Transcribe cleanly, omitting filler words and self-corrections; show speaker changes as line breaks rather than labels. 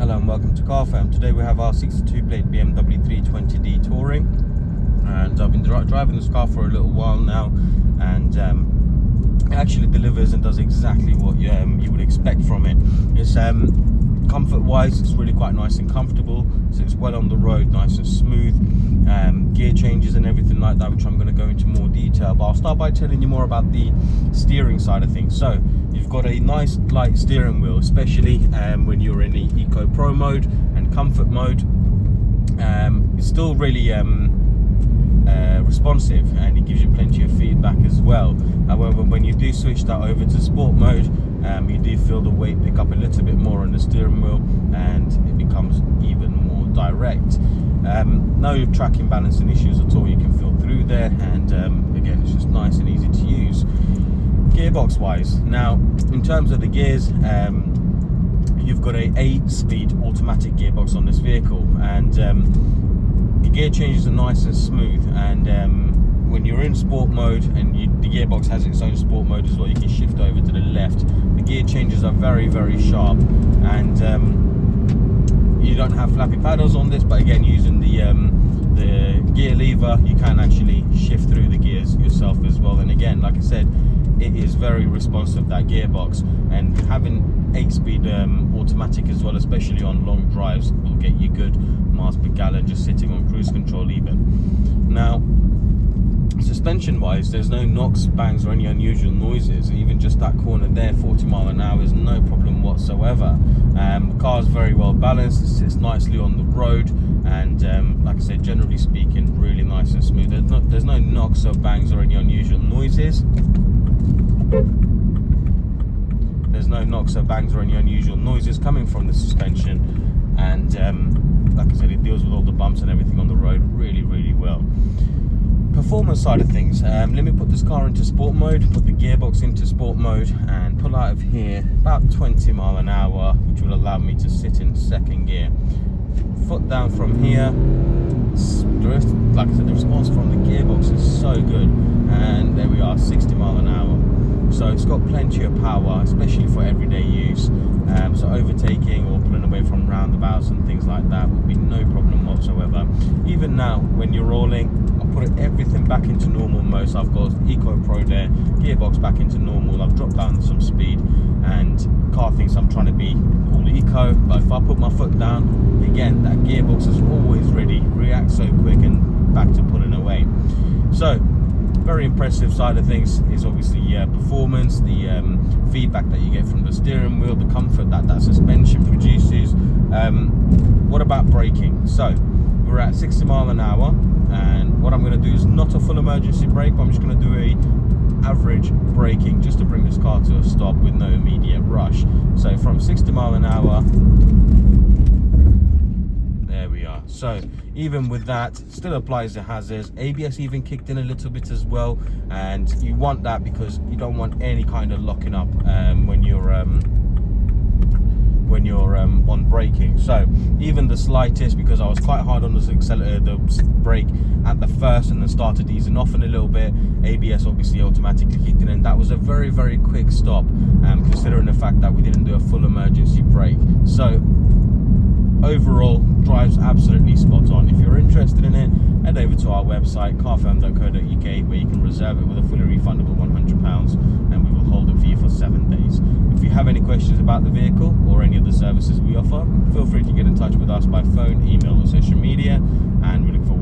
Hello and welcome to Car Firm. Today we have our 62 plate BMW 320d Touring, and I've been driving this car for a little while now, and it actually delivers and does exactly what you would expect from it. It's comfort wise, it's really quite nice and comfortable, so it's well on the road, nice and smooth. Gear changes and everything like that, which I'm going to go into more detail, but I'll start by telling you more about the steering side of things. So you've got a nice light steering wheel, especially when you're in the Eco Pro mode and comfort mode. It's still really responsive, and it gives you plenty of feedback as well. However, when you do switch that over to sport mode, you do feel the weight pick up a little bit more on the steering wheel, and it becomes even more direct. No tracking balancing issues at all, you can feel through there, and again, it's just nice and easy to use. Gearbox wise, now in terms of the gears, you've got a 8-speed automatic gearbox on this vehicle, and the gear changes are nice and smooth, and when you're in sport mode, and the gearbox has its own sport mode as well, you can shift over to the left. The gear changes are very, very sharp, and you don't have flappy paddles on this, but again, using the gear lever, you can actually shift through the gears yourself as well. And again, like I said, it is very responsive, that gearbox, and having 8-speed automatic as well, especially on long drives, will get you good miles per gallon just sitting on cruise control even. Now, suspension wise, there's no knocks, bangs or any unusual noises. Even just that corner there, 40 mile an hour, is no problem whatsoever. The car is very well balanced, it sits nicely on the road, and like I said, generally speaking, really nice and smooth. There's no knocks or bangs or any unusual noises. There's no knocks or bangs or any unusual noises coming from the suspension, and like I said, it deals with all the bumps and everything on the road really, really well. Performance side of things, let me put this car into sport mode, put the gearbox into sport mode, and pull out of here about 20 mile an hour, which will allow me to sit in second gear. Foot down from here. Like I said, the response from the gearbox is so good, and there we are, 60 mile an hour. So it's got plenty of power, especially for everyday use. So overtaking or pulling away from roundabouts and things like that would be no problem whatsoever. Even now, when you're rolling, I'll put everything back into normal mode. So I've got Eco Pro there, gearbox back into normal. I've dropped down some speed, and the car thinks I'm trying to be all eco, but if I put my foot down, again, that gearbox is always ready, reacts so quick, and back to pulling away. So very impressive side of things is obviously performance, the feedback that you get from the steering wheel, the comfort that suspension produces. What about braking? So we're at 60 mile an hour, and what I'm going to do is not a full emergency brake, but I'm just going to do a average braking just to bring this car to a stop with no immediate rush. So from 60 mile an hour, there we are. So even with that, still applies the hazards. ABS even kicked in a little bit as well, and you want that because you don't want any kind of locking up when you're on braking. So even the slightest, because I was quite hard on the brake at the first, and then started easing off in a little bit, ABS obviously automatically kicked in, and that was a very, very quick stop, considering the fact that we didn't do a full emergency brake. So overall, drives absolutely spot on. If you're interested in it, head over to our website, carfirm.co.uk, where you can reserve it with a fully refundable £100, and we will hold it for you for 7 days. If you have any questions about the vehicle or any of the services we offer, feel free to get in touch with us by phone, email or social media, and we look forward